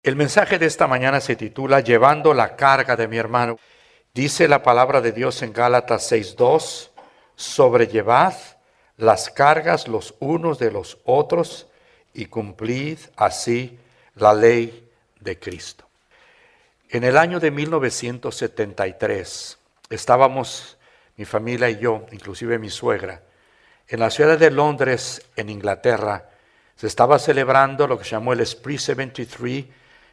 El mensaje de esta mañana se titula Llevando la carga de mi hermano. Dice la palabra de Dios en Gálatas 6:2, sobrellevad las cargas los unos de los otros y cumplid así la ley de Cristo. En el año de 1973 estábamos, mi familia y yo, inclusive mi suegra, en la ciudad de Londres, en Inglaterra. Se estaba celebrando lo que se llamó el Esprit 73,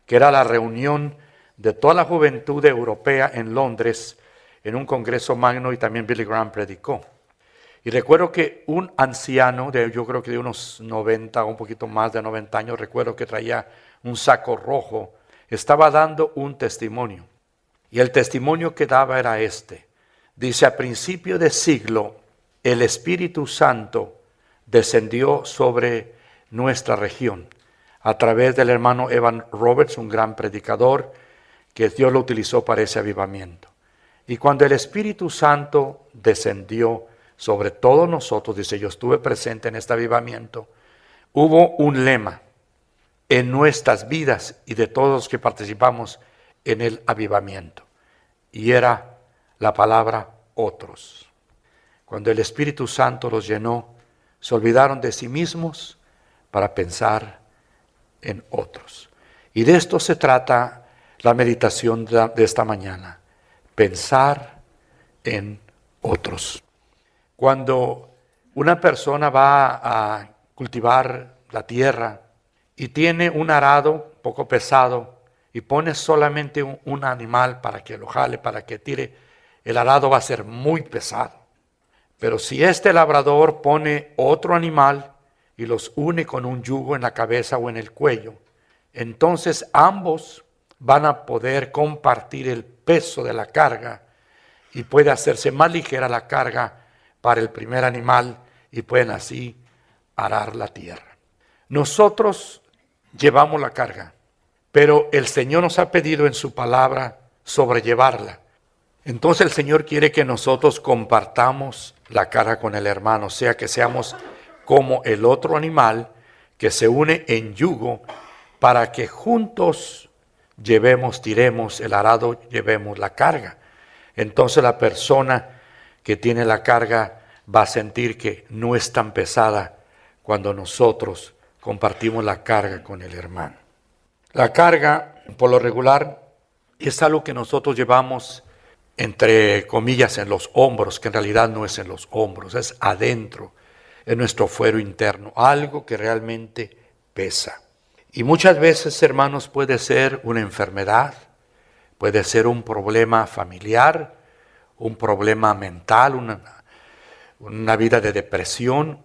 que era la reunión de toda la juventud europea en Londres, en un congreso magno, y también Billy Graham predicó. Y recuerdo que un anciano, yo creo que de unos 90 o un poquito más de 90 años, recuerdo que traía un saco rojo, estaba dando un testimonio. Y el testimonio que daba era este. Dice, a principio de siglo, el Espíritu Santo descendió sobre nuestra región a través del hermano Evan Roberts, un gran predicador, que Dios lo utilizó para ese avivamiento. Y cuando el Espíritu Santo descendió sobre todos nosotros, dice, yo estuve presente en este avivamiento, hubo un lema en nuestras vidas y de todos los que participamos en el avivamiento, y era la palabra otros. Cuando el Espíritu Santo los llenó, se olvidaron de sí mismos para pensar en otros. Y de esto se trata la meditación de esta mañana, pensar en otros. Cuando una persona va a cultivar la tierra y tiene un arado poco pesado y pone solamente un animal para que lo jale, para que tire, el arado va a ser muy pesado. Pero si este labrador pone otro animal y los une con un yugo en la cabeza o en el cuello, entonces ambos van a poder compartir el peso de la carga y puede hacerse más ligera la carga para el primer animal y pueden así arar la tierra. Nosotros llevamos la carga, pero el Señor nos ha pedido en su palabra sobrellevarla. Entonces el Señor quiere que nosotros compartamos la carga con el hermano, o sea que seamos como el otro animal que se une en yugo para que juntos tiremos el arado, llevemos la carga. Entonces la persona que tiene la carga va a sentir que no es tan pesada cuando nosotros compartimos la carga con el hermano. La carga, por lo regular, es algo que nosotros llevamos entre comillas en los hombros, que en realidad no es en los hombros, es adentro, en nuestro fuero interno, algo que realmente pesa. Y muchas veces, hermanos, puede ser una enfermedad, puede ser un problema familiar, un problema mental, una vida de depresión,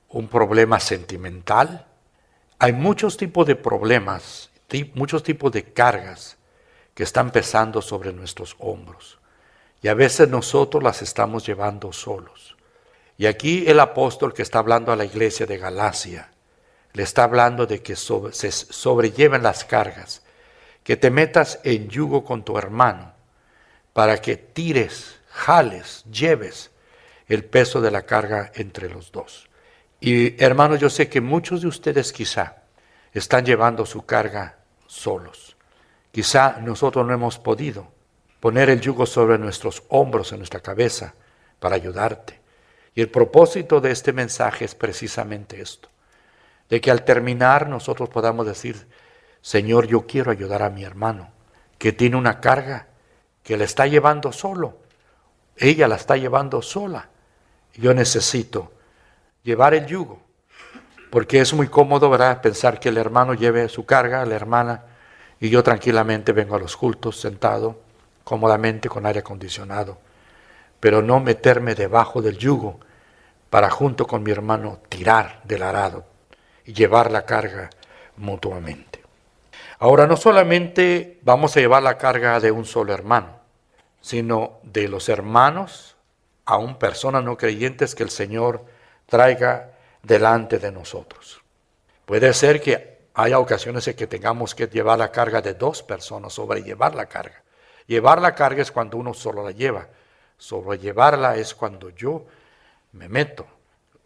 un problema sentimental. Hay muchos tipos de problemas, muchos tipos de cargas que están pesando sobre nuestros hombros. Y a veces nosotros las estamos llevando solos. Y aquí el apóstol que está hablando a la iglesia de Galacia, le está hablando de que se sobrelleven las cargas, que te metas en yugo con tu hermano, para que tires, jales, lleves el peso de la carga entre los dos. Y hermanos, yo sé que muchos de ustedes quizá están llevando su carga solos. Quizá nosotros no hemos podido poner el yugo sobre nuestros hombros, en nuestra cabeza, para ayudarte. Y el propósito de este mensaje es precisamente esto, de que al terminar nosotros podamos decir, Señor, yo quiero ayudar a mi hermano, que tiene una carga, que la está llevando solo, ella la está llevando sola. Yo necesito llevar el yugo, porque es muy cómodo, ¿verdad?, pensar que el hermano lleve su carga, la hermana, y yo tranquilamente vengo a los cultos sentado, cómodamente con aire acondicionado, pero no meterme debajo del yugo para junto con mi hermano tirar del arado y llevar la carga mutuamente. Ahora, no solamente vamos a llevar la carga de un solo hermano, sino de los hermanos, aún personas no creyentes que el Señor traiga delante de nosotros. Puede ser que haya ocasiones en que tengamos que llevar la carga de dos personas, sobrellevar la carga. Llevar la carga es cuando uno solo la lleva. Sobrellevarla es cuando yo me meto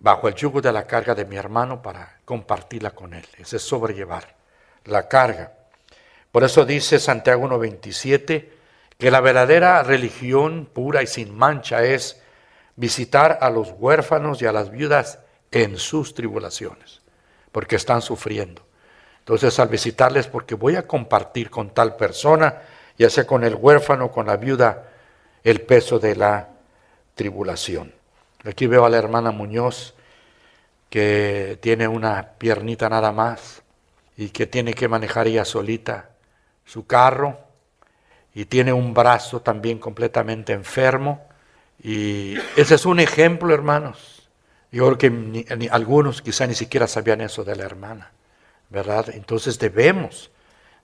bajo el yugo de la carga de mi hermano para compartirla con él. Ese es sobrellevar la carga. Por eso dice Santiago 1:27 que la verdadera religión pura y sin mancha es visitar a los huérfanos y a las viudas en sus tribulaciones, porque están sufriendo. Entonces, al visitarles, porque voy a compartir con tal persona, ya sea con el huérfano, con la viuda, el peso de la tribulación. Aquí veo a la hermana Muñoz, que tiene una piernita nada más y que tiene que manejar ella solita su carro, y tiene un brazo también completamente enfermo. Y ese es un ejemplo, hermanos. Yo creo que algunos quizá ni siquiera sabían eso de la hermana, ¿verdad? Entonces debemos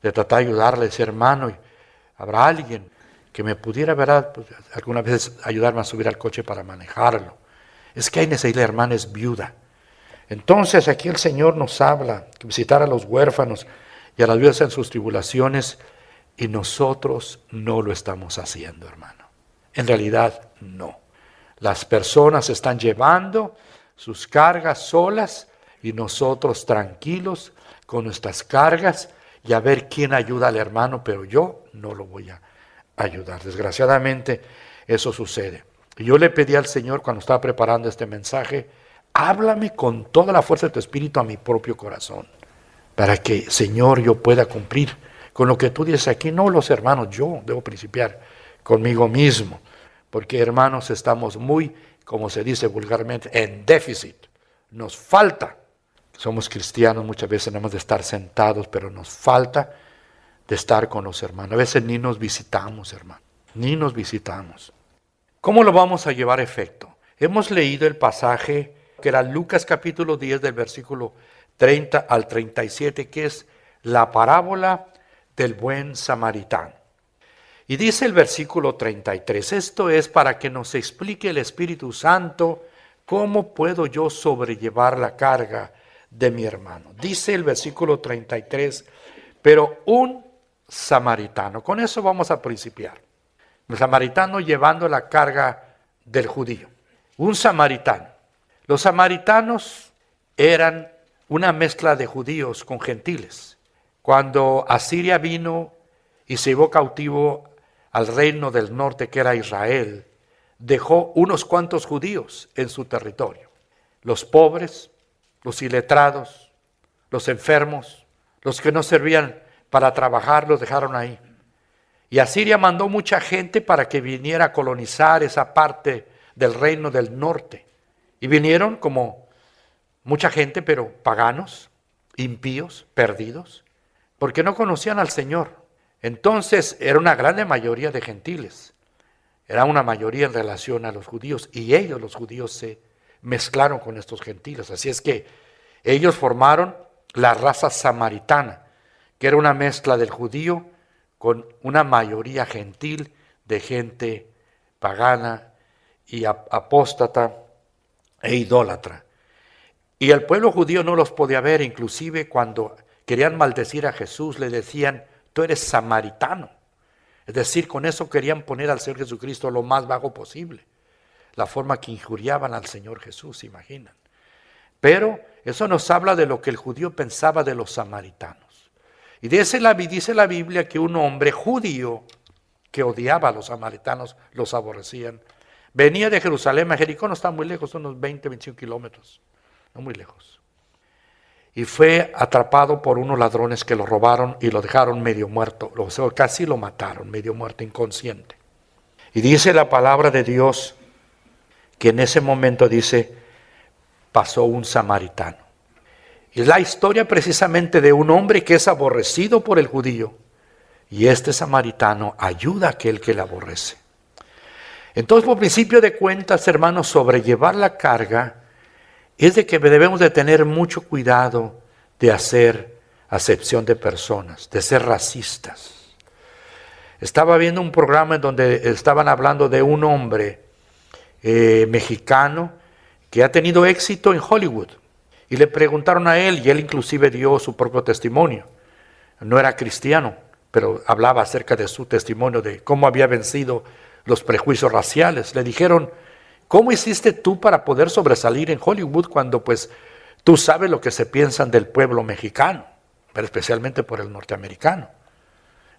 de tratar de ayudarle a ese hermano. Y habrá alguien que me pudiera, ¿verdad?, pues, alguna vez ayudarme a subir al coche para manejarlo. Es que hay necesidad, la hermana es viuda. Entonces aquí el Señor nos habla que visitar a los huérfanos y a las viudas en sus tribulaciones, y nosotros no lo estamos haciendo, hermano. En realidad no. Las personas están llevando sus cargas solas y nosotros tranquilos con nuestras cargas, y a ver quién ayuda al hermano, pero yo no lo voy a ayudar. Desgraciadamente eso sucede. Y yo le pedí al Señor cuando estaba preparando este mensaje: háblame con toda la fuerza de tu espíritu a mi propio corazón, para que, Señor, yo pueda cumplir con lo que tú dices aquí. No los hermanos, yo debo principiar conmigo mismo, porque, hermanos, estamos muy, como se dice vulgarmente, en déficit. Nos falta. Somos cristianos, muchas veces tenemos de estar sentados, pero nos falta de estar con los hermanos. A veces ni nos visitamos, hermano, ni nos visitamos. ¿Cómo lo vamos a llevar a efecto? Hemos leído el pasaje que era Lucas capítulo 10 del versículo 30 al 37, que es la parábola del buen samaritano. Y dice el versículo 33, esto es para que nos explique el Espíritu Santo cómo puedo yo sobrellevar la carga de mi hermano. Dice el versículo 33, pero un samaritano, con eso vamos a principiar. El samaritano llevando la carga del judío. Un samaritano. Los samaritanos eran una mezcla de judíos con gentiles. Cuando Asiria vino y se llevó cautivo al reino del norte, que era Israel, dejó unos cuantos judíos en su territorio. Los pobres, los iletrados, los enfermos, los que no servían para trabajar, los dejaron ahí. Y Asiria mandó mucha gente para que viniera a colonizar esa parte del reino del norte. Y vinieron como mucha gente, pero paganos, impíos, perdidos, porque no conocían al Señor. Entonces era una grande mayoría de gentiles. Era una mayoría en relación a los judíos, y ellos, los judíos, se mezclaron con estos gentiles. Así es que ellos formaron la raza samaritana, que era una mezcla del judío con una mayoría gentil de gente pagana y apóstata e idólatra. Y el pueblo judío no los podía ver, inclusive cuando querían maldecir a Jesús le decían: tú eres samaritano. Es decir, con eso querían poner al Señor Jesucristo lo más bajo posible. La forma que injuriaban al Señor Jesús, ¿se imaginan? Pero eso nos habla de lo que el judío pensaba de los samaritanos. Y dice la Biblia que un hombre judío que odiaba a los samaritanos, los aborrecían, venía de Jerusalén a Jericó, no está muy lejos, son unos 20, 25 kilómetros, no muy lejos. Y fue atrapado por unos ladrones que lo robaron y lo dejaron medio muerto, casi lo mataron, medio muerto, inconsciente. Y dice la palabra de Dios que en ese momento, dice, pasó un samaritano. Y es la historia precisamente de un hombre que es aborrecido por el judío, y este samaritano ayuda a aquel que le aborrece. Entonces, por principio de cuentas, hermanos, sobrellevar la carga es de que debemos de tener mucho cuidado de hacer acepción de personas, de ser racistas. Estaba viendo un programa en donde estaban hablando de un hombre mexicano que ha tenido éxito en Hollywood. Y le preguntaron a él, y él inclusive dio su propio testimonio. No era cristiano, pero hablaba acerca de su testimonio, de cómo había vencido los prejuicios raciales. Le dijeron: ¿cómo hiciste tú para poder sobresalir en Hollywood cuando pues tú sabes lo que se piensan del pueblo mexicano, pero especialmente por el norteamericano?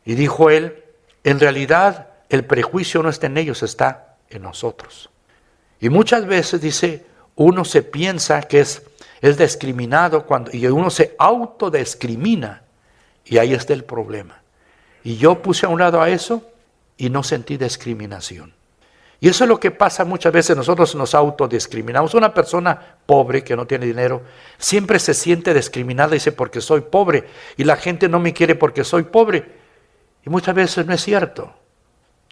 Y dijo él, en realidad el prejuicio no está en ellos, está en nosotros. Y muchas veces, dice, uno se piensa que es discriminado y uno se autodiscrimina. Y ahí está el problema. Y yo puse a un lado a eso y no sentí discriminación. Y eso es lo que pasa muchas veces, nosotros nos autodiscriminamos. Una persona pobre que no tiene dinero siempre se siente discriminada, dice, porque soy pobre. Y la gente no me quiere porque soy pobre. Y muchas veces no es cierto.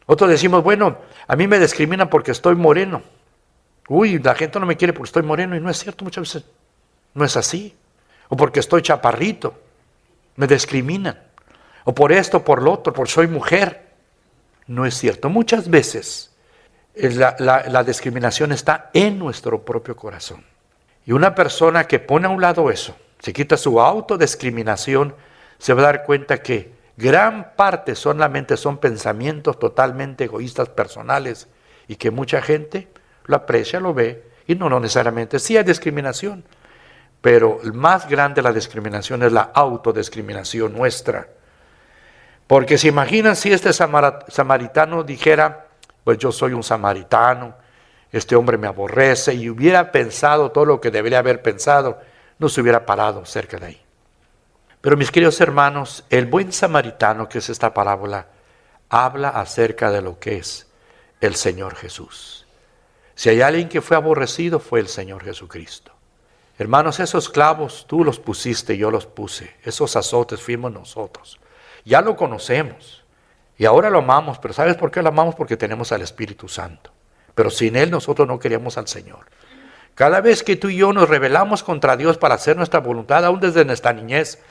Otros decimos, bueno, a mí me discriminan porque estoy moreno. Uy, la gente no me quiere porque estoy moreno. Y no es cierto, muchas veces no es así. O porque estoy chaparrito, me discriminan. O por esto, por lo otro, porque soy mujer. No es cierto. Muchas veces la discriminación está en nuestro propio corazón. Y una persona que pone a un lado eso, se quita su autodiscriminación, se va a dar cuenta que gran parte solamente son pensamientos totalmente egoístas, personales, y que mucha gente lo aprecia, lo ve, y no necesariamente. Sí hay discriminación, pero el más grande de la discriminación es la autodiscriminación nuestra. Porque se imaginan si este samaritano dijera, pues yo soy un samaritano, este hombre me aborrece, y hubiera pensado todo lo que debería haber pensado, no se hubiera parado cerca de ahí. Pero mis queridos hermanos, el buen samaritano, que es esta parábola, habla acerca de lo que es el Señor Jesús. Si hay alguien que fue aborrecido, fue el Señor Jesucristo. Hermanos, esos clavos tú los pusiste, yo los puse. Esos azotes fuimos nosotros. Ya lo conocemos. Y ahora lo amamos, pero ¿sabes por qué lo amamos? Porque tenemos al Espíritu Santo. Pero sin Él nosotros no queríamos al Señor. Cada vez que tú y yo nos rebelamos contra Dios para hacer nuestra voluntad, aún desde nuestra niñez,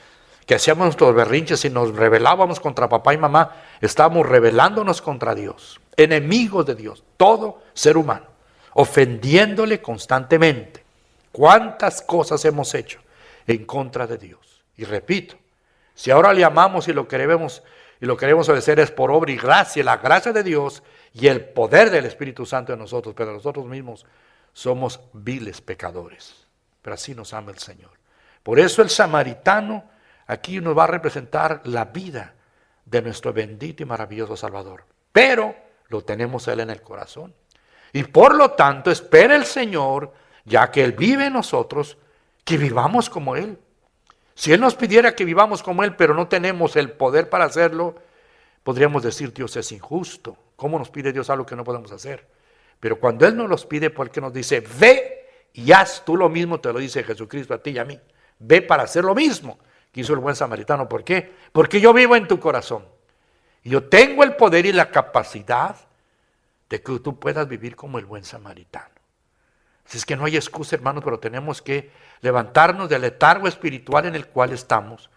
que hacíamos nuestros berrinches y nos rebelábamos contra papá y mamá, estábamos rebelándonos contra Dios, enemigos de Dios, todo ser humano, ofendiéndole constantemente. ¿Cuántas cosas hemos hecho en contra de Dios? Y repito, si ahora le amamos y lo queremos obedecer es por obra y gracia, la gracia de Dios y el poder del Espíritu Santo en nosotros, pero nosotros mismos somos viles pecadores. Pero así nos ama el Señor. Por eso el samaritano aquí nos va a representar la vida de nuestro bendito y maravilloso Salvador. Pero lo tenemos a Él en el corazón. Y por lo tanto espera el Señor, ya que Él vive en nosotros, que vivamos como Él. Si Él nos pidiera que vivamos como Él, pero no tenemos el poder para hacerlo, podríamos decir, Dios es injusto. ¿Cómo nos pide Dios algo que no podemos hacer? Pero cuando Él nos los pide, porque nos dice, ve y haz tú lo mismo, te lo dice Jesucristo a ti y a mí. Ve para hacer lo mismo que hizo el buen samaritano. ¿Por qué? Porque yo vivo en tu corazón. Y yo tengo el poder y la capacidad de que tú puedas vivir como el buen samaritano. Así es que no hay excusa, hermanos, pero tenemos que levantarnos del letargo espiritual en el cual estamos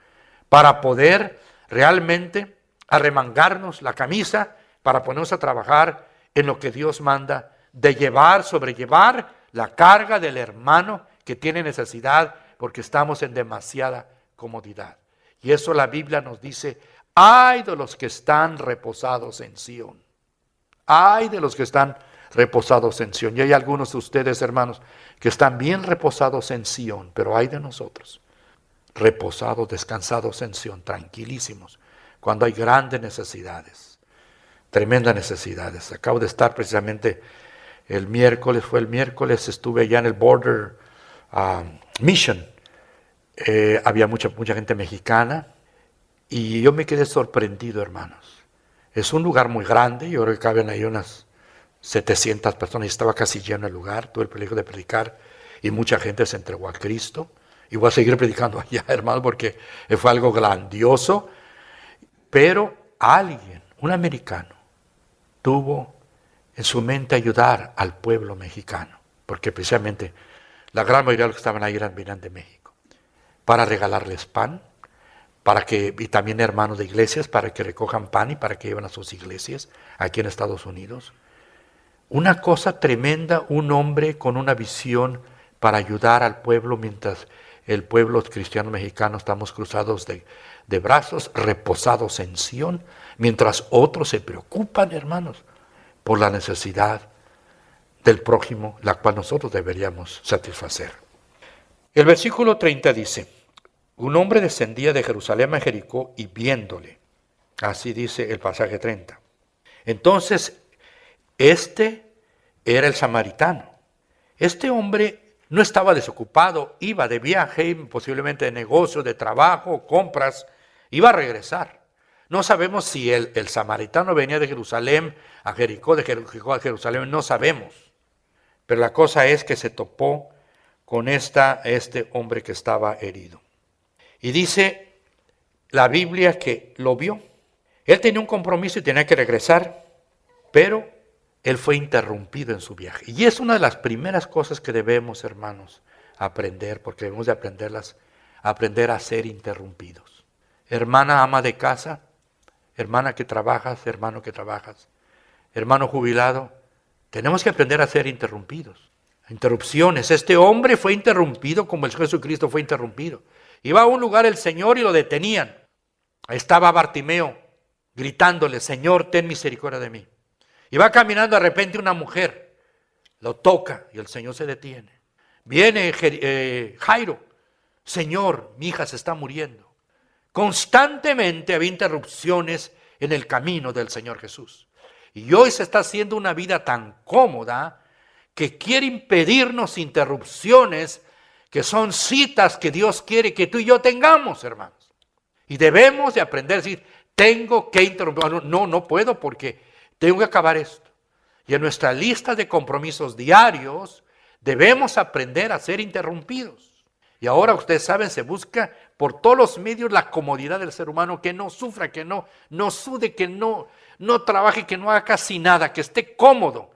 para poder realmente arremangarnos la camisa, para ponernos a trabajar en lo que Dios manda, de sobrellevar la carga del hermano que tiene necesidad porque estamos en demasiada comodidad. Y eso la Biblia nos dice, ay de los que están reposados en Sión. Ay de los que están reposados en Sión. Y hay algunos de ustedes, hermanos, que están bien reposados en Sión, pero hay de nosotros, reposados, descansados en Sión, tranquilísimos, cuando hay grandes necesidades, tremendas necesidades. Acabo de estar precisamente el miércoles, estuve allá en el Border Mission. Había mucha gente mexicana y yo me quedé sorprendido, hermanos. Es un lugar muy grande, yo creo que caben ahí unas 700 personas y estaba casi lleno el lugar, tuve el privilegio de predicar y mucha gente se entregó a Cristo. Y voy a seguir predicando allá, hermano, porque fue algo grandioso. Pero alguien, un americano, tuvo en su mente ayudar al pueblo mexicano, porque precisamente la gran mayoría de los que estaban ahí venían de México, para regalarles pan, y también hermanos de iglesias, para que recojan pan y para que lleven a sus iglesias aquí en Estados Unidos. Una cosa tremenda, un hombre con una visión para ayudar al pueblo, mientras el pueblo cristiano mexicano estamos cruzados de brazos, reposados en Sión, mientras otros se preocupan, hermanos, por la necesidad del prójimo, la cual nosotros deberíamos satisfacer. El versículo 30 dice, un hombre descendía de Jerusalén a Jericó y viéndole, Así dice el pasaje 30. Entonces, este era el samaritano. Este hombre no estaba desocupado, iba de viaje, posiblemente de negocio, de trabajo, compras, iba a regresar. No sabemos si el samaritano venía de Jerusalén a Jericó, de Jericó a Jerusalén, no sabemos. Pero la cosa es que se topó con este hombre que estaba herido. Y dice la Biblia que lo vio. Él tenía un compromiso y tenía que regresar, pero él fue interrumpido en su viaje. Y es una de las primeras cosas que debemos, hermanos, aprender, porque debemos de aprender a ser interrumpidos. Hermana ama de casa, hermana que trabajas, hermano que trabajas, hermano jubilado, tenemos que aprender a ser interrumpidos. Interrupciones. Este hombre fue interrumpido como el Jesucristo fue interrumpido. Iba a un lugar el Señor y lo detenían. Ahí estaba Bartimeo gritándole, Señor, ten misericordia de mí. Iba caminando, de repente una mujer lo toca y el Señor se detiene. Viene Jairo, Señor, mi hija se está muriendo. Constantemente había interrupciones en el camino del Señor Jesús. Y hoy se está haciendo una vida tan cómoda que quiere impedirnos interrupciones que son citas que Dios quiere que tú y yo tengamos, hermanos. Y debemos de aprender a decir, tengo que interrumpir. No puedo porque tengo que acabar esto. Y en nuestra lista de compromisos diarios debemos aprender a ser interrumpidos. Y ahora ustedes saben, se busca por todos los medios la comodidad del ser humano, que no sufra, que no sude, que no trabaje, que no haga casi nada, que esté cómodo.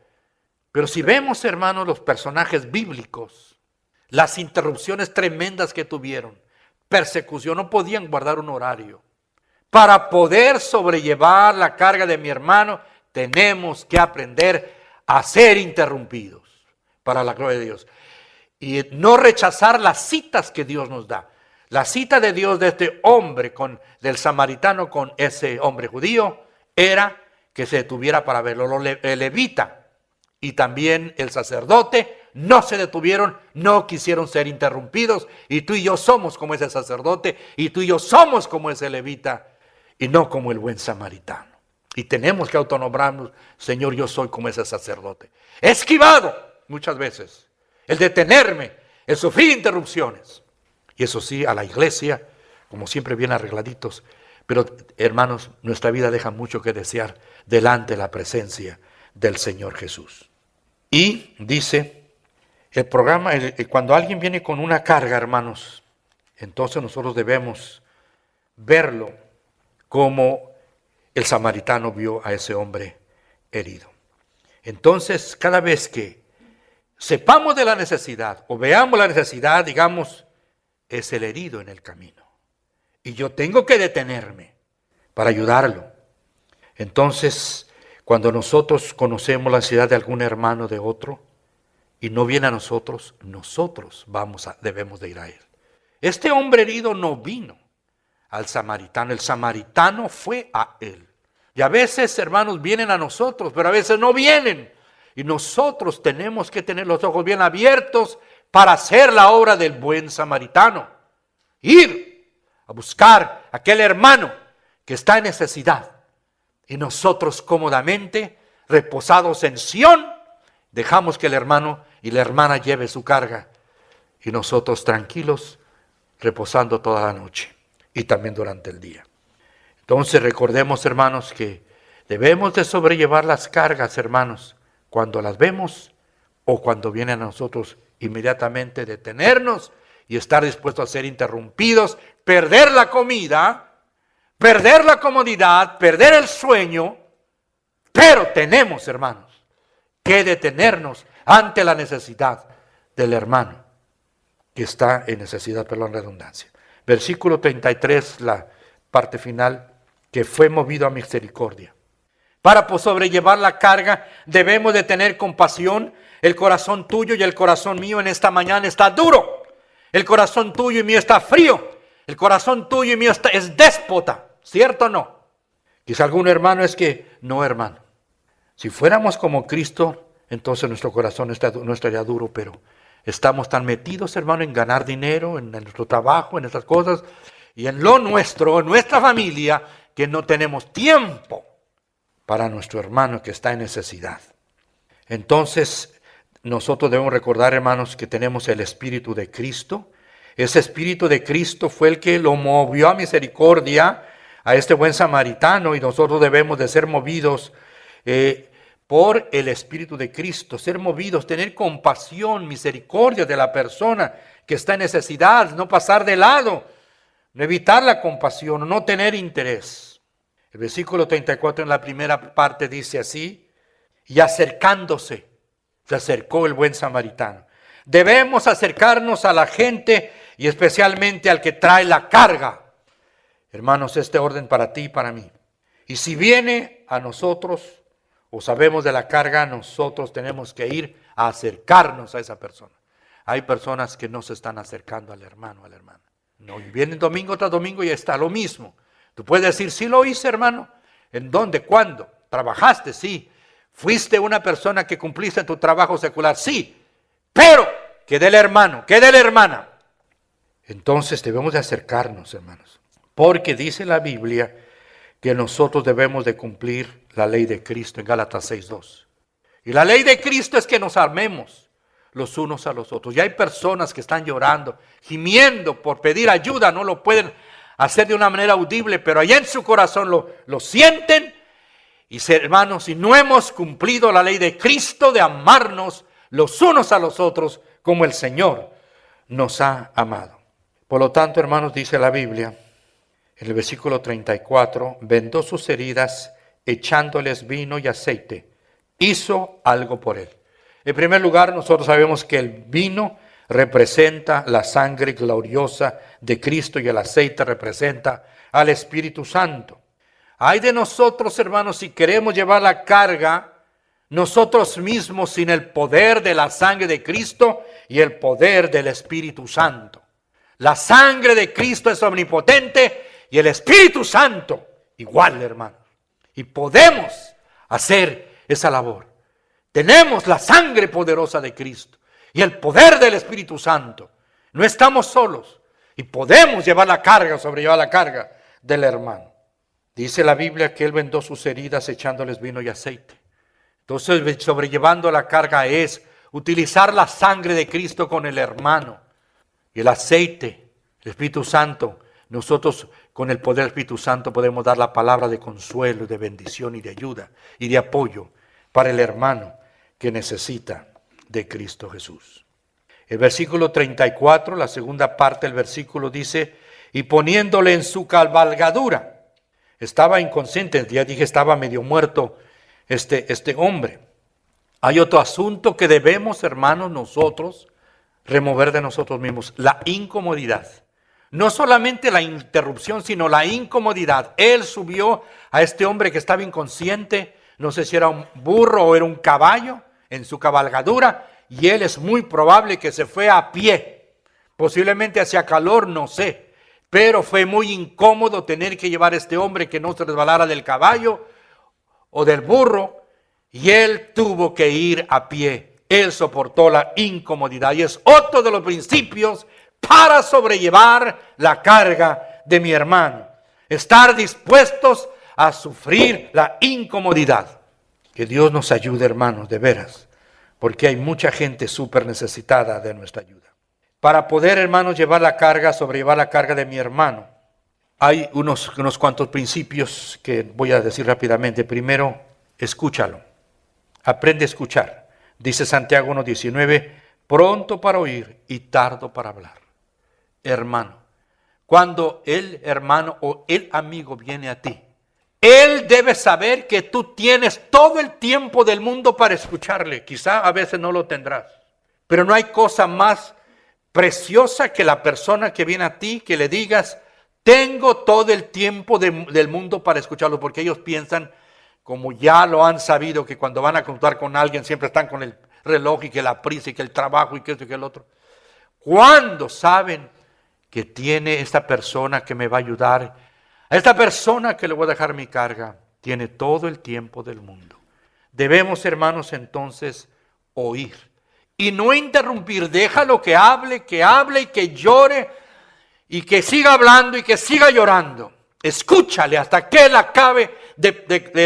Pero si vemos, hermanos, los personajes bíblicos, las interrupciones tremendas que tuvieron, persecución, no podían guardar un horario. Para poder sobrellevar la carga de mi hermano, tenemos que aprender a ser interrumpidos para la gloria de Dios. Y no rechazar las citas que Dios nos da. La cita de Dios de este hombre, del samaritano con ese hombre judío, era que se detuviera para verlo. El levita y también el sacerdote no se detuvieron, no quisieron ser interrumpidos. Y tú y yo somos como ese sacerdote, y tú y yo somos como ese levita, y no como el buen samaritano. Y tenemos que autonombrarnos, Señor, yo soy como ese sacerdote. He esquivado muchas veces el detenerme, el sufrir interrupciones. Y eso sí, a la iglesia, como siempre, bien arregladitos. Pero, hermanos, nuestra vida deja mucho que desear delante de la presencia del Señor Jesús. Y dice, el programa, cuando alguien viene con una carga, hermanos, entonces nosotros debemos verlo como el samaritano vio a ese hombre herido. Entonces, cada vez que sepamos de la necesidad o veamos la necesidad, digamos, es el herido en el camino. Y yo tengo que detenerme para ayudarlo. Entonces, cuando nosotros conocemos la necesidad de algún hermano de otro y no viene a nosotros, debemos de ir a él. Este hombre herido no vino al samaritano, el samaritano fue a él. Y a veces, hermanos, vienen a nosotros, pero a veces no vienen. Y nosotros tenemos que tener los ojos bien abiertos para hacer la obra del buen samaritano. Ir a buscar a aquel hermano que está en necesidad. Y nosotros cómodamente, reposados en Sión, dejamos que el hermano y la hermana lleve su carga. Y nosotros tranquilos, reposando toda la noche y también durante el día. Entonces recordemos, hermanos, que debemos de sobrellevar las cargas, hermanos, cuando las vemos o cuando vienen a nosotros, inmediatamente detenernos y estar dispuestos a ser interrumpidos, perder la comida, perder la comodidad, perder el sueño, pero tenemos, hermanos, que detenernos ante la necesidad del hermano que está en necesidad, perdón, redundancia. Versículo 33, la parte final, que fue movido a misericordia. Para sobrellevar la carga debemos de tener compasión. El corazón tuyo y el corazón mío en esta mañana está duro. El corazón tuyo y mío está frío. El corazón tuyo y mío es déspota. ¿Cierto o no? Quizá algún hermano es que, no, hermano. Si fuéramos como Cristo, entonces nuestro corazón no estaría duro, pero estamos tan metidos, hermano, en ganar dinero, en nuestro trabajo, en estas cosas, y en lo nuestro, en nuestra familia, que no tenemos tiempo para nuestro hermano que está en necesidad. Entonces, nosotros debemos recordar, hermanos, que tenemos el Espíritu de Cristo. Ese Espíritu de Cristo fue el que lo movió a misericordia a este buen samaritano, y nosotros debemos de ser movidos por el Espíritu de Cristo, ser movidos, tener compasión, misericordia de la persona que está en necesidad, no pasar de lado, no evitar la compasión, no tener interés. El versículo 34 en la primera parte dice así: y acercándose, se acercó el buen samaritano. Debemos acercarnos a la gente y especialmente al que trae la carga. Hermanos, este orden para ti y para mí. Y si viene a nosotros o sabemos de la carga, nosotros tenemos que ir a acercarnos a esa persona. Hay personas que no se están acercando al hermano, a la hermana. No, y vienen domingo tras domingo y está lo mismo. Tú puedes decir, sí lo hice, hermano. ¿En dónde? ¿Cuándo? ¿Trabajaste? Sí. ¿Fuiste una persona que cumpliste en tu trabajo secular? Sí. Pero, ¿qué del hermano? ¿Qué de la hermana? Entonces debemos de acercarnos, hermanos. Porque dice la Biblia que nosotros debemos de cumplir la ley de Cristo en Gálatas 6:2. Y la ley de Cristo es que nos amemos los unos a los otros. Y hay personas que están llorando, gimiendo por pedir ayuda, no lo pueden hacer de una manera audible, pero allá en su corazón lo sienten. Y hermanos, si no hemos cumplido la ley de Cristo de amarnos los unos a los otros como el Señor nos ha amado. Por lo tanto, hermanos, dice la Biblia, en el versículo 34, vendó sus heridas echándoles vino y aceite. Hizo algo por él. En primer lugar, nosotros sabemos que el vino representa la sangre gloriosa de Cristo y el aceite representa al Espíritu Santo. Ay de nosotros, hermanos, si queremos llevar la carga nosotros mismos sin el poder de la sangre de Cristo y el poder del Espíritu Santo. La sangre de Cristo es omnipotente y el Espíritu Santo igual, hermanos. Y podemos hacer esa labor. Tenemos la sangre poderosa de Cristo y el poder del Espíritu Santo. No estamos solos y podemos llevar la carga, sobrellevar la carga del hermano. Dice la Biblia que él vendó sus heridas echándoles vino y aceite. Entonces, sobrellevando la carga es utilizar la sangre de Cristo con el hermano. Y el aceite, el Espíritu Santo, nosotros con el poder del Espíritu Santo podemos dar la palabra de consuelo, de bendición y de ayuda y de apoyo para el hermano que necesita de Cristo Jesús. El versículo 34, la segunda parte del versículo dice, y poniéndole en su cabalgadura. Estaba inconsciente, ya dije, estaba medio muerto este hombre. Hay otro asunto que debemos, hermanos, nosotros remover de nosotros mismos, la incomodidad. No solamente la interrupción, sino la incomodidad. Él subió a este hombre que estaba inconsciente, no sé si era un burro o era un caballo, en su cabalgadura, y él es muy probable que se fue a pie. Posiblemente hacía calor, no sé, pero fue muy incómodo tener que llevar a este hombre que no se resbalara del caballo o del burro, y él tuvo que ir a pie. Él soportó la incomodidad y es otro de los principios para sobrellevar la carga de mi hermano. Estar dispuestos a sufrir la incomodidad. Que Dios nos ayude, hermanos, de veras, porque hay mucha gente súper necesitada de nuestra ayuda. Para poder, hermanos, llevar la carga, sobrellevar la carga de mi hermano, hay unos cuantos principios que voy a decir rápidamente. Primero, escúchalo. Aprende a escuchar. Dice Santiago 1:19, pronto para oír y tardo para hablar. Hermano, cuando el hermano o el amigo viene a ti, él debe saber que tú tienes todo el tiempo del mundo para escucharle. Quizá a veces no lo tendrás, pero no hay cosa más preciosa que la persona que viene a ti, que le digas, tengo todo el tiempo del mundo para escucharlo, porque ellos piensan, como ya lo han sabido, que cuando van a contar con alguien siempre están con el reloj y que la prisa y que el trabajo y que esto y que el otro. Cuando saben que tiene esta persona que me va a ayudar, a esta persona que le voy a dejar mi carga, tiene todo el tiempo del mundo. Debemos, hermanos, entonces oír y no interrumpir. Déjalo que hable y que llore y que siga hablando y que siga llorando. Escúchale hasta que Él acabe de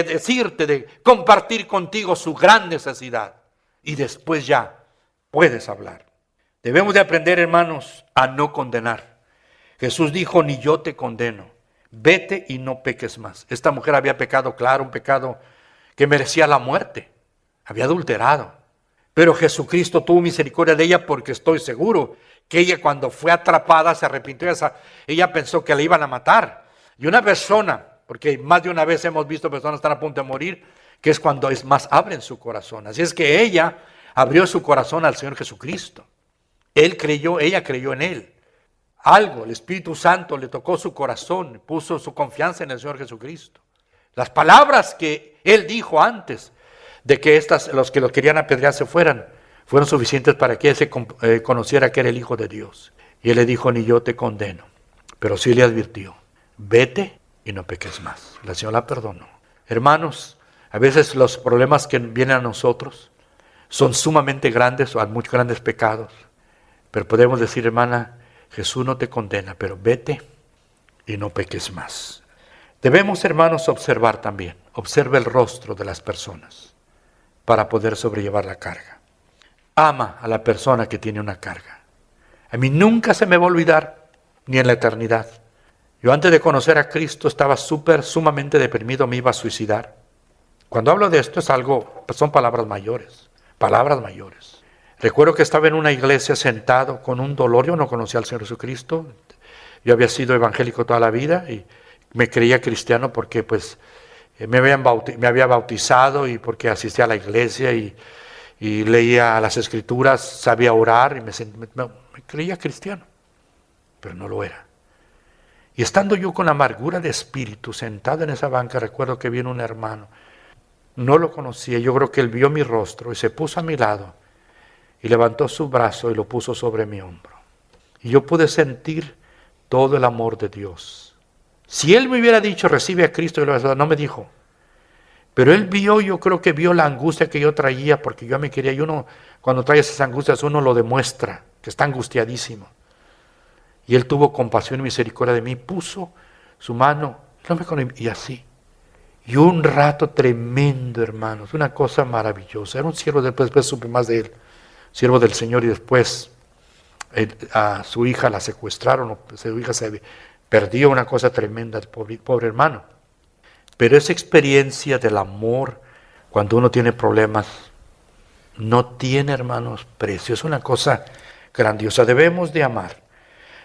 decirte, de compartir contigo su gran necesidad. Y después ya puedes hablar. Debemos de aprender, hermanos, a no condenar. Jesús dijo, ni yo te condeno. Vete y no peques más. Esta mujer había pecado, claro, un pecado que merecía la muerte. Había adulterado. Pero Jesucristo tuvo misericordia de ella porque estoy seguro que ella cuando fue atrapada se arrepintió. Ella pensó que la iban a matar. Y una persona, porque más de una vez hemos visto personas que están a punto de morir, que es cuando es más abren su corazón. Así es que ella abrió su corazón al Señor Jesucristo. Él creyó, ella creyó en Él. Algo, el Espíritu Santo le tocó su corazón, puso su confianza en el Señor Jesucristo. Las palabras que Él dijo antes de que los que lo querían apedrear se fueron suficientes para que Él se conociera que era el Hijo de Dios. Y Él le dijo, ni yo te condeno. Pero sí le advirtió, vete y no peques más. El Señor la perdonó. Hermanos, a veces los problemas que vienen a nosotros son sumamente grandes o hay muchos grandes pecados. Pero podemos decir, hermana, Jesús no te condena, pero vete y no peques más. Debemos, hermanos, observar también. Observa el rostro de las personas para poder sobrellevar la carga. Ama a la persona que tiene una carga. A mí nunca se me va a olvidar, ni en la eternidad. Yo antes de conocer a Cristo estaba sumamente deprimido, me iba a suicidar. Cuando hablo de esto son palabras mayores, palabras mayores. Recuerdo que estaba en una iglesia sentado con un dolor, yo no conocía al Señor Jesucristo, yo había sido evangélico toda la vida y me creía cristiano porque pues me había bautizado y porque asistía a la iglesia y leía las escrituras, sabía orar y me creía cristiano, pero no lo era. Y estando yo con amargura de espíritu, sentado en esa banca, recuerdo que vino un hermano, no lo conocía, yo creo que él vio mi rostro y se puso a mi lado y levantó su brazo y lo puso sobre mi hombro. Y yo pude sentir todo el amor de Dios. Si él me hubiera dicho, recibe a Cristo, no me dijo. Pero él yo creo que vio la angustia que yo traía, porque yo me quería, y uno, cuando trae esas angustias, uno lo demuestra, que está angustiadísimo. Y él tuvo compasión y misericordia de mí, puso su mano, y así. Y un rato tremendo, hermanos, una cosa maravillosa. Era un siervo, después supe más de él, siervo del Señor, y después a su hija la secuestraron, su hija se perdió, una cosa tremenda, el pobre hermano. Pero esa experiencia del amor, cuando uno tiene problemas, no tiene, hermanos, precio. Es una cosa grandiosa. Debemos de amar.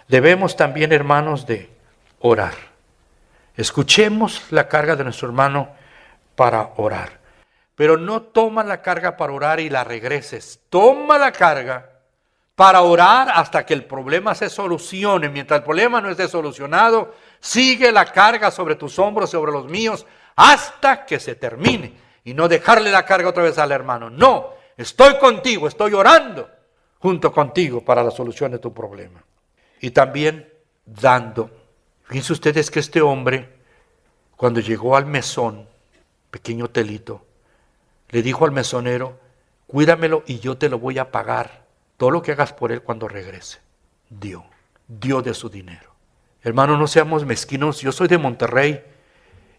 Debemos también, hermanos, de orar. Escuchemos la carga de nuestro hermano para orar. Pero no toma la carga para orar y la regreses. Toma la carga para orar hasta que el problema se solucione. Mientras el problema no esté solucionado, sigue la carga sobre tus hombros, sobre los míos, hasta que se termine. Y no dejarle la carga otra vez al hermano. No, estoy contigo, estoy orando junto contigo para la solución de tu problema. Y también dando. Fíjense ustedes que este hombre, cuando llegó al mesón, pequeño hotelito, le dijo al mesonero, cuídamelo y yo te lo voy a pagar. Todo lo que hagas por él cuando regrese. Dio de su dinero. Hermano, no seamos mezquinos. Yo soy de Monterrey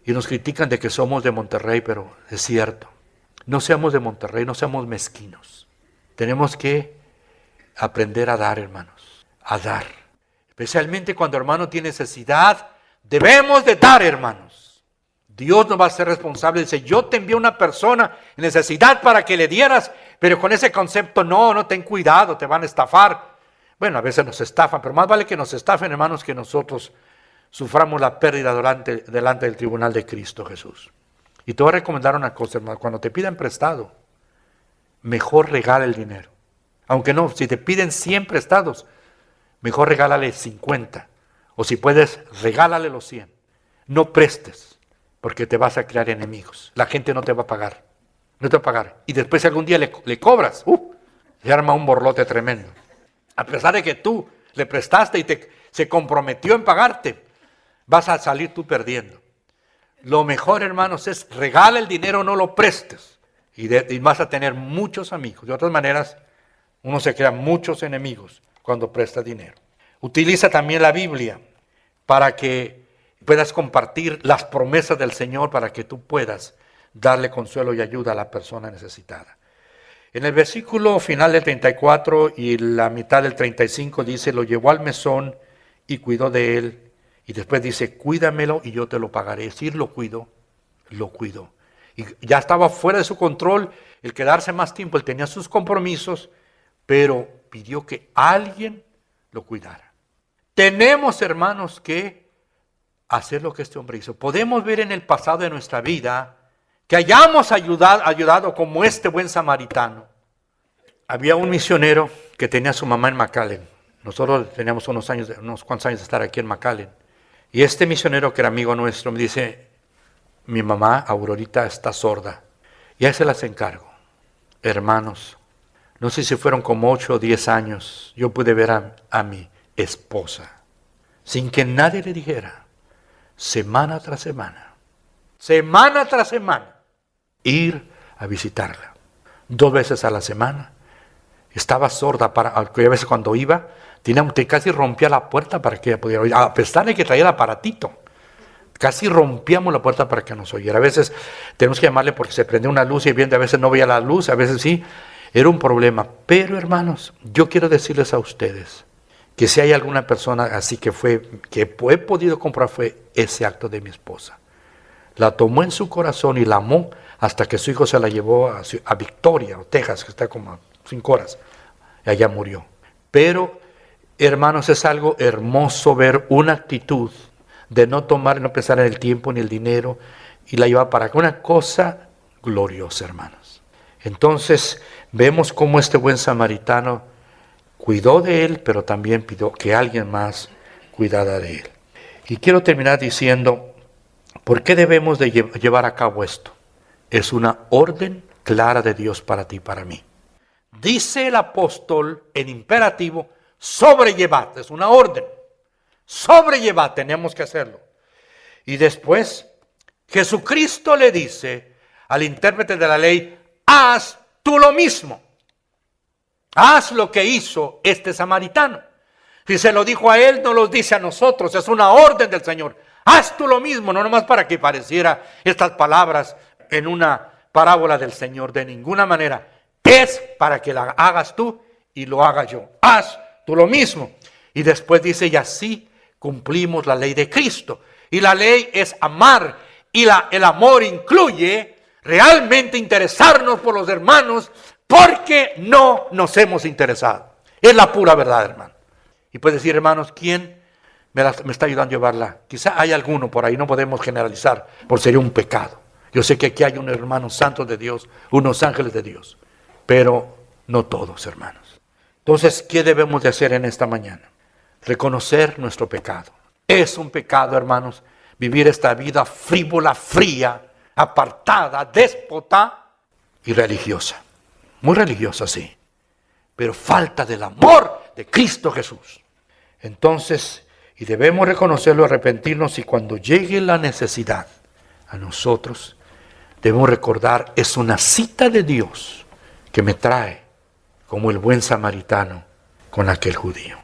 y nos critican de que somos de Monterrey, pero es cierto. No seamos de Monterrey, no seamos mezquinos. Tenemos que aprender a dar, hermanos. A dar. Especialmente cuando hermano tiene necesidad, debemos de dar, hermanos. Dios no va a ser responsable. Dice, yo te envío una persona en necesidad para que le dieras, pero con ese concepto, no ten cuidado, te van a estafar. Bueno, a veces nos estafan, pero más vale que nos estafen, hermanos, que nosotros suframos la pérdida delante del tribunal de Cristo Jesús. Y te voy a recomendar una cosa, hermano, cuando te pidan prestado, mejor regala el dinero. Aunque no, si te piden 100 prestados, mejor regálale 50. O si puedes, regálale los 100. No prestes, porque te vas a crear enemigos. La gente no te va a pagar. No te va a pagar. Y después si algún día le cobras, se arma un borlote tremendo. A pesar de que tú le prestaste y se comprometió en pagarte, vas a salir tú perdiendo. Lo mejor, hermanos, es regala el dinero, no lo prestes. Y vas a tener muchos amigos. De otras maneras, uno se crea muchos enemigos cuando presta dinero. Utiliza también la Biblia para que puedas compartir las promesas del Señor para que tú puedas darle consuelo y ayuda a la persona necesitada. En el versículo final del 34 y la mitad del 35 dice, lo llevó al mesón y cuidó de él. Y después dice, cuídamelo y yo te lo pagaré. Es decir, lo cuido. Y ya estaba fuera de su control el quedarse más tiempo. Él tenía sus compromisos, pero pidió que alguien lo cuidara. Tenemos, hermanos, que hacer lo que este hombre hizo. Podemos ver en el pasado de nuestra vida que hayamos ayudado como este buen samaritano. Había un misionero que tenía a su mamá en McAllen. Nosotros teníamos unos cuantos años de estar aquí en McAllen. Y este misionero que era amigo nuestro me dice, mi mamá, Aurorita, está sorda. Y a él se las encargo. Hermanos, no sé si fueron como 8 o 10 años, yo pude ver a mi esposa, sin que nadie le dijera, semana tras semana, ir a visitarla. 2 veces a la semana. Estaba sorda, a veces cuando iba, casi rompía la puerta para que ella pudiera oír, a pesar de que traía el aparatito. Casi rompíamos la puerta para que nos oyera. A veces tenemos que llamarle porque se prendía una luz y bien, a veces no veía la luz, a veces sí. Era un problema. Pero hermanos, yo quiero decirles a ustedes que si hay alguna persona así que he podido comprobar fue ese acto de mi esposa. La tomó en su corazón y la amó hasta que su hijo se la llevó a Victoria, o Texas, que está como a 5 horas. Y allá murió. Pero, hermanos, es algo hermoso ver una actitud de no pensar en el tiempo ni el dinero, y la lleva para una cosa gloriosa, hermanos. Entonces, vemos cómo este buen samaritano cuidó de él, pero también pidió que alguien más cuidara de él. Y quiero terminar diciendo, ¿por qué debemos de llevar a cabo esto? Es una orden clara de Dios para ti y para mí. Dice el apóstol en imperativo, sobrellevad, es una orden. Sobrellevad, tenemos que hacerlo. Y después, Jesucristo le dice al intérprete de la ley, haz tú lo mismo. Haz lo que hizo este samaritano. Si se lo dijo a él, no lo dice a nosotros, es una orden del Señor. Haz tú lo mismo, no nomás para que pareciera estas palabras en una parábola del Señor, de ninguna manera. Es para que la hagas tú y lo haga yo. Haz tú lo mismo. Y después dice, y así cumplimos la ley de Cristo. Y la ley es amar. Y el amor incluye realmente interesarnos por los hermanos, porque no nos hemos interesado. Es la pura verdad, hermano. Y puede decir, hermanos, ¿quién me está ayudando a llevarla? Quizá hay alguno por ahí, no podemos generalizar, porque sería un pecado. Yo sé que aquí hay unos hermanos santos de Dios, unos ángeles de Dios, pero no todos, hermanos. Entonces, ¿qué debemos de hacer en esta mañana? Reconocer nuestro pecado. Es un pecado, hermanos, vivir esta vida frívola, fría, apartada, déspota y religiosa. Muy religiosa, sí, pero falta del amor de Cristo Jesús. Entonces, y debemos reconocerlo, arrepentirnos, y cuando llegue la necesidad a nosotros, debemos recordar, es una cita de Dios que me trae como el buen samaritano con aquel judío.